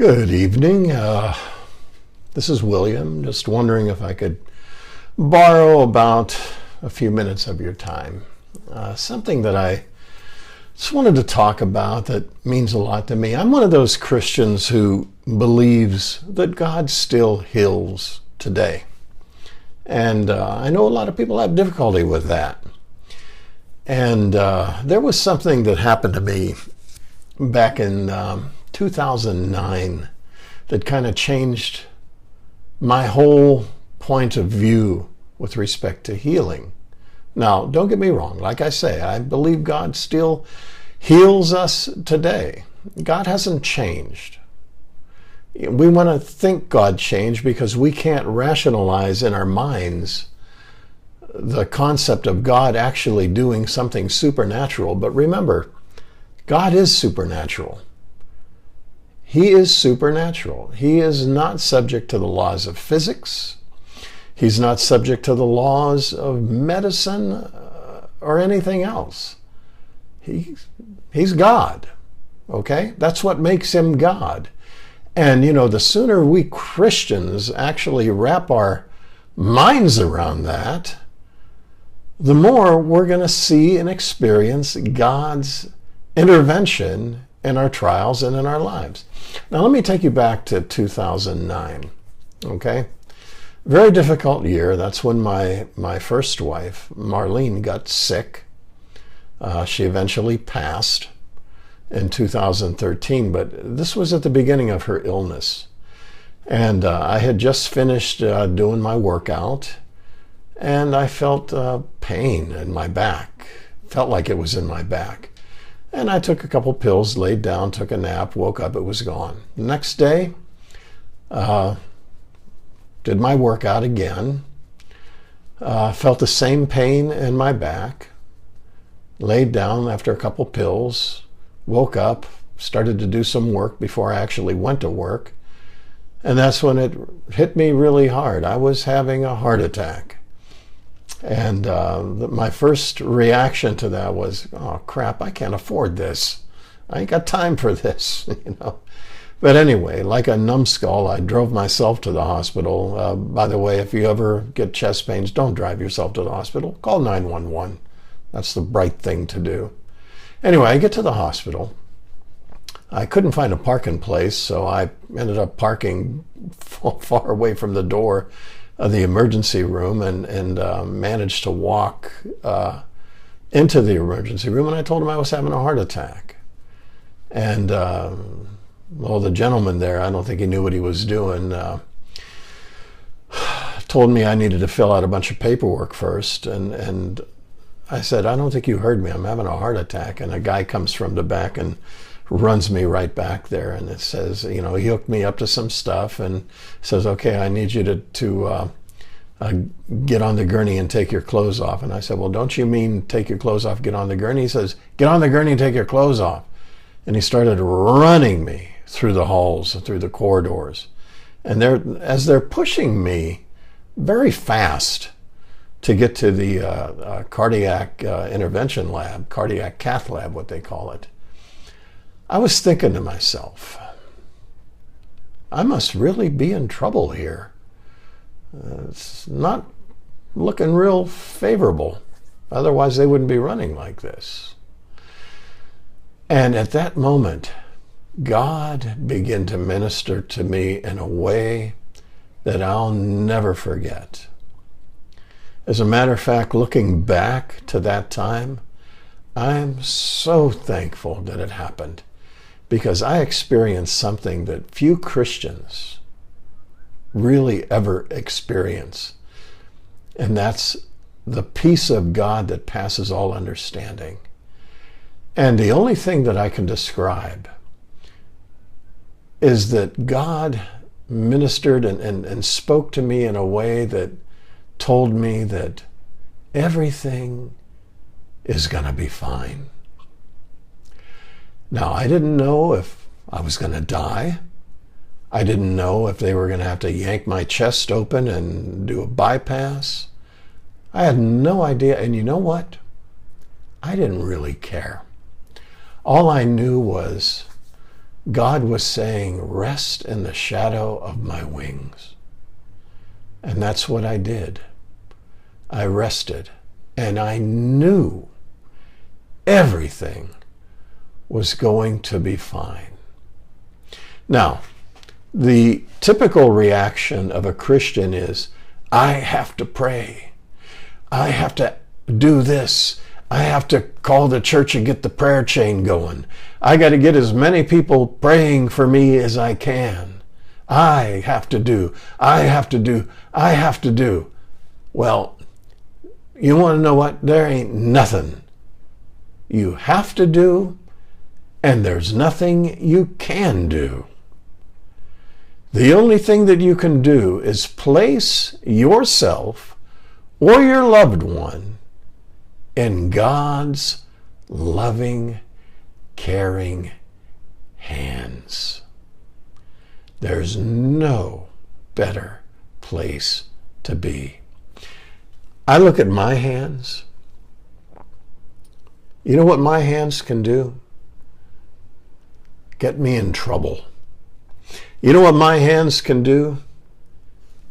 Good evening. This is William. Just wondering if I could borrow about a few minutes of your time. Something that I just wanted to talk about that means a lot to me. I'm one of those Christians who believes that God still heals today. And I know a lot of people have difficulty with that. And there was something that happened to me back in 2009 that kind of changed my whole point of view with respect to healing. Now, don't get me wrong. Like I say, I believe God still heals us today. God hasn't changed. We want to think God changed because we can't rationalize in our minds the concept of God actually doing something supernatural. But remember, God is supernatural. He is supernatural. He is not subject to the laws of physics. He's not subject to the laws of medicine or anything else. He's God, okay? That's what makes him God. And, the sooner we Christians actually wrap our minds around that, the more we're going to see and experience God's intervention in our trials and in our lives. Now, let me take you back to 2009, okay? Very difficult year. That's when my first wife, Marlene, got sick. She eventually passed in 2013, but this was at the beginning of her illness. And I had just finished doing my workout, and I felt pain in my back. Felt like it was in my back. And I took a couple pills, laid down, took a nap, woke up, it was gone. The next day, did my workout again, felt the same pain in my back, laid down after a couple pills, woke up, started to do some work before I actually went to work, and that's when it hit me really hard. I was having a heart attack. And my first reaction to that was, oh crap, I can't afford this. I ain't got time for this, But anyway, like a numbskull, I drove myself to the hospital. By the way, if you ever get chest pains, don't drive yourself to the hospital. Call 911. That's the bright thing to do. Anyway, I get to the hospital. I couldn't find a parking place, so I ended up parking far away from the door of the emergency room and managed to walk into the emergency room, and I told him I was having a heart attack. And the gentleman there, I don't think he knew what he was doing, told me I needed to fill out a bunch of paperwork first, and I said, I don't think you heard me, I'm having a heart attack. And a guy comes from the back and runs me right back there, and it says, he hooked me up to some stuff and says, okay, I need you to get on the gurney and take your clothes off. And I said, well, don't you mean take your clothes off, get on the gurney? He says, get on the gurney and take your clothes off. And he started running me through the halls, through the corridors. And as they're pushing me very fast to get to the cardiac intervention lab, cardiac cath lab, what they call it, I was thinking to myself, I must really be in trouble here. It's not looking real favorable. Otherwise, they wouldn't be running like this. And at that moment, God began to minister to me in a way that I'll never forget. As a matter of fact, looking back to that time, I'm so thankful that it happened, because I experienced something that few Christians really ever experience. And that's the peace of God that passes all understanding. And the only thing that I can describe is that God ministered and spoke to me in a way that told me that everything is going to be fine. Now, I didn't know if I was going to die. I didn't know if they were going to have to yank my chest open and do a bypass. I had no idea. And you know what? I didn't really care. All I knew was God was saying, rest in the shadow of my wings. And that's what I did. I rested, and I knew everything was going to be fine. Now, the typical reaction of a Christian is, I have to pray. I have to do this. I have to call the church and get the prayer chain going. I got to get as many people praying for me as I can. I have to do. Well, you want to know what? There ain't nothing you have to do, and there's nothing you can do. The only thing that you can do is place yourself or your loved one in God's loving, caring hands. There's no better place to be. I look at my hands. You know what my hands can do? Get me in trouble. You know what my hands can do?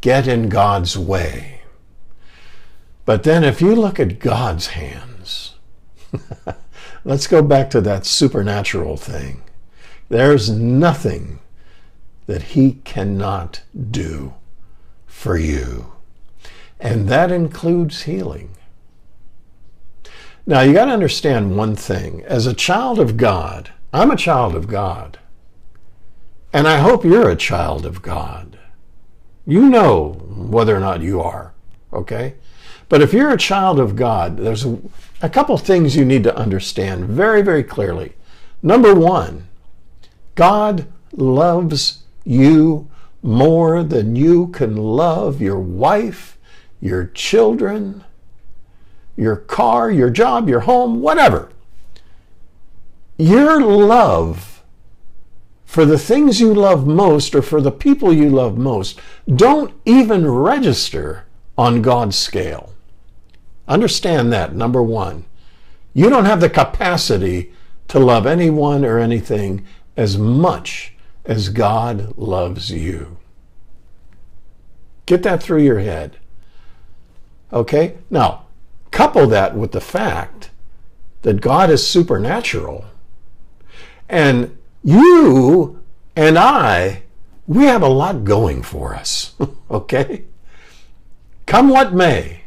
Get in God's way. But then if you look at God's hands, let's go back to that supernatural thing. There's nothing that he cannot do for you. And that includes healing. Now, you got to understand one thing. As a child of God, I'm a child of God. And I hope you're a child of God. You know whether or not you are, okay? But if you're a child of God, there's a couple things you need to understand very, very clearly. Number one, God loves you more than you can love your wife, your children, your car, your job, your home, whatever. Your love for the things you love most or for the people you love most don't even register on God's scale. Understand that, number one. You don't have the capacity to love anyone or anything as much as God loves you. Get that through your head. Okay? Now, couple that with the fact that God is supernatural. And you and I, we have a lot going for us. Okay? Come what may,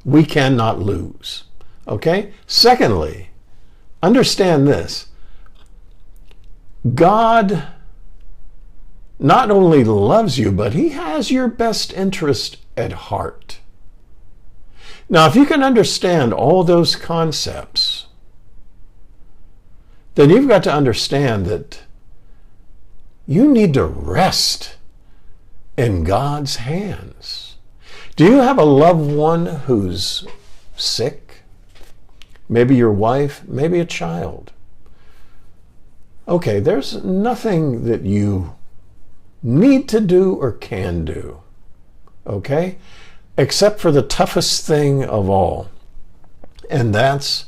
we cannot lose. Okay? Secondly, understand this. God not only loves you, but he has your best interest at heart. Now, if you can understand all those concepts, then you've got to understand that you need to rest in God's hands. Do you have a loved one who's sick? Maybe your wife, maybe a child. Okay, there's nothing that you need to do or can do, okay? Except for the toughest thing of all, and that's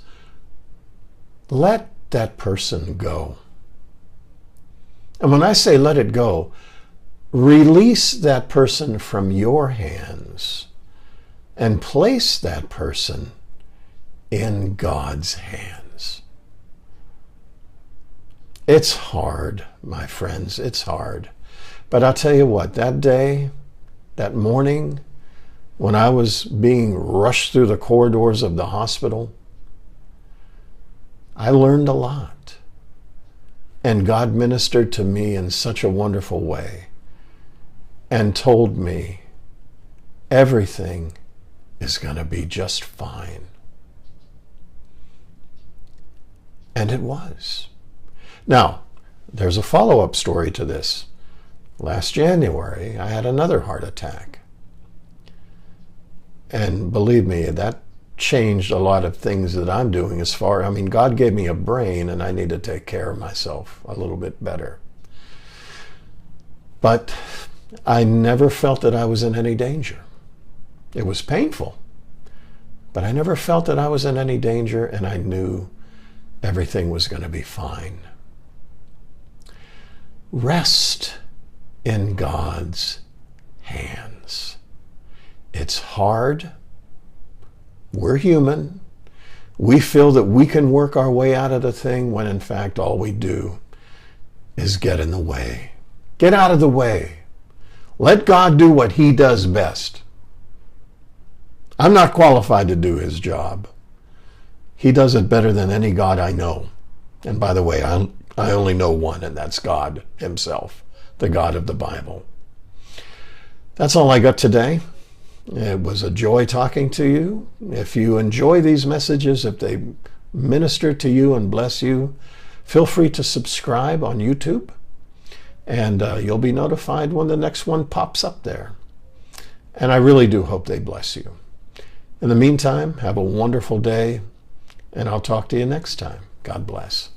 let that person go. And when I say let it go, release that person from your hands and place that person in God's hands. It's hard, my friends, it's hard. But I'll tell you what, that day, that morning, when I was being rushed through the corridors of the hospital, I learned a lot. And God ministered to me in such a wonderful way and told me everything is going to be just fine. And it was. Now, there's a follow-up story to this. Last January, I had another heart attack. And believe me, that changed a lot of things that I'm doing God gave me a brain and I need to take care of myself a little bit better. But I never felt that I was in any danger. It was painful, but I never felt that I was in any danger, and I knew everything was going to be fine. rest in God's hands. It's hard. We're human. We feel that we can work our way out of the thing when in fact all we do is get in the way. Get out of the way. Let God do what he does best. I'm not qualified to do his job. He does it better than any God I know. And by the way, I only know one, and that's God himself, the God of the Bible. That's all I got today. It was a joy talking to you. If you enjoy these messages, if they minister to you and bless you, feel free to subscribe on YouTube, and you'll be notified when the next one pops up there. And I really do hope they bless you. In the meantime, have a wonderful day, and I'll talk to you next time. God bless.